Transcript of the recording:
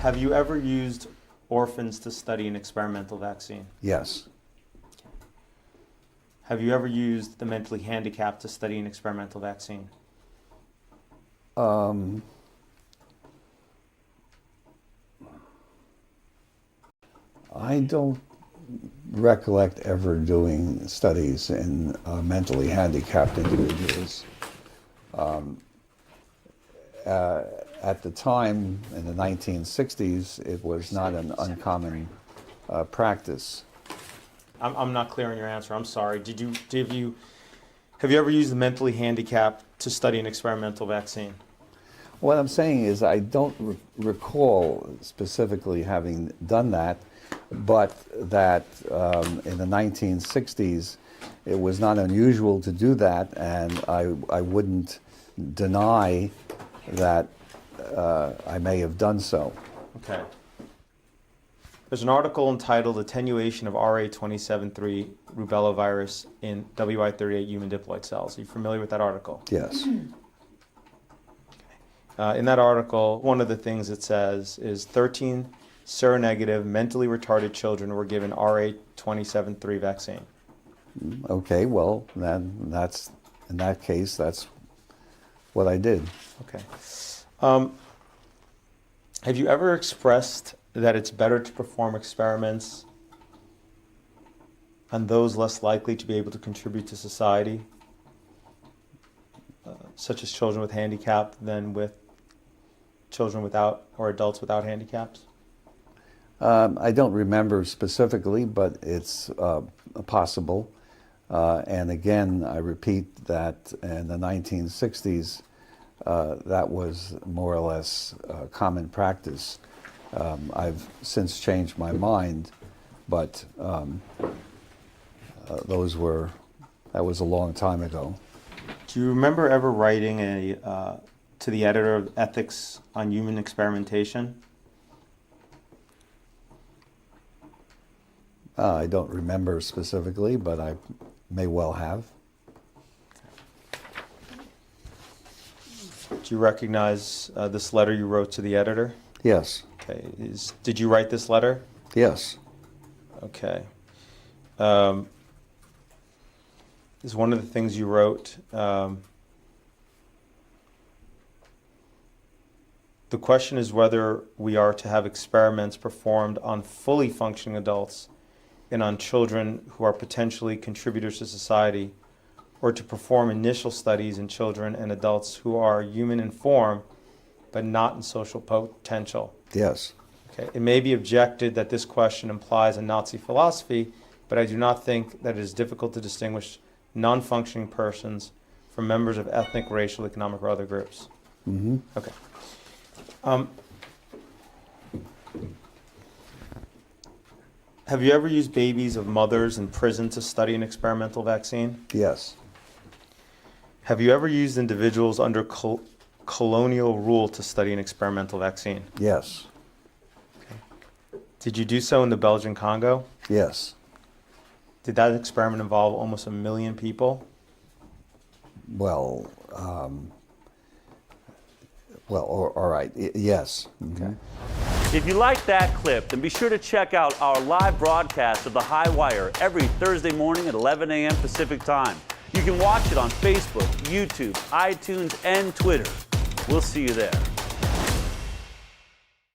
Have you ever used orphans to study an experimental vaccine? Yes. Have you ever used the mentally handicapped to study an experimental vaccine? I don't recollect ever doing studies in mentally handicapped individuals. At the time, in the 1960s, it was not an uncommon practice. I'm not clear on your answer. I'm sorry. Have you ever used the mentally handicapped to study an experimental vaccine? What I'm saying is I don't recall specifically having done that, but that in the 1960s it was not unusual to do that, and I wouldn't deny that I may have done so. Okay. There's an article entitled Attenuation of RA27.3 Rubella Virus in WI38 Human Diploid Cells. Are you familiar with that article? Yes. In that article, one of the things it says is 13 seronegative, mentally retarded children were given RA27.3 vaccine. Okay, well, then that's, in that case, that's what I did. Okay. Have you ever expressed that it's better to perform experiments on those less likely to be able to contribute to society, such as children with handicap, than with children without or adults without handicaps? I don't remember specifically, but it's possible. And again, I repeat that in the 1960s, that was more or less common practice. I've since changed my mind, but that was a long time ago. Do you remember ever writing to the editor of Ethics on Human Experimentation? I don't remember specifically, but I may well have. Do you recognize this letter you wrote to the editor? Yes. Okay. Did you write this letter? Yes. Okay. Is one of the things you wrote, the question is whether we are to have experiments performed on fully functioning adults and on children who are potentially contributors to society, or to perform initial studies in children and adults who are human in form but not in social potential. Yes. Okay. It may be objected that this question implies a Nazi philosophy, but I do not think that it is difficult to distinguish non-functioning persons from members of ethnic, racial, economic, or other groups. Mm-hmm. Okay. Have you ever used babies of mothers in prison to study an experimental vaccine? Yes. Have you ever used individuals under colonial rule to study an experimental vaccine? Yes. Okay. Did you do so in the Belgian Congo? Yes. Did that experiment involve almost 1 million people? Well, all right. Yes. Okay. If you like that clip, then be sure to check out our live broadcast of The High Wire every Thursday morning at 11 a.m. Pacific Time. You can watch it on Facebook, YouTube, iTunes, and Twitter. We'll see you there.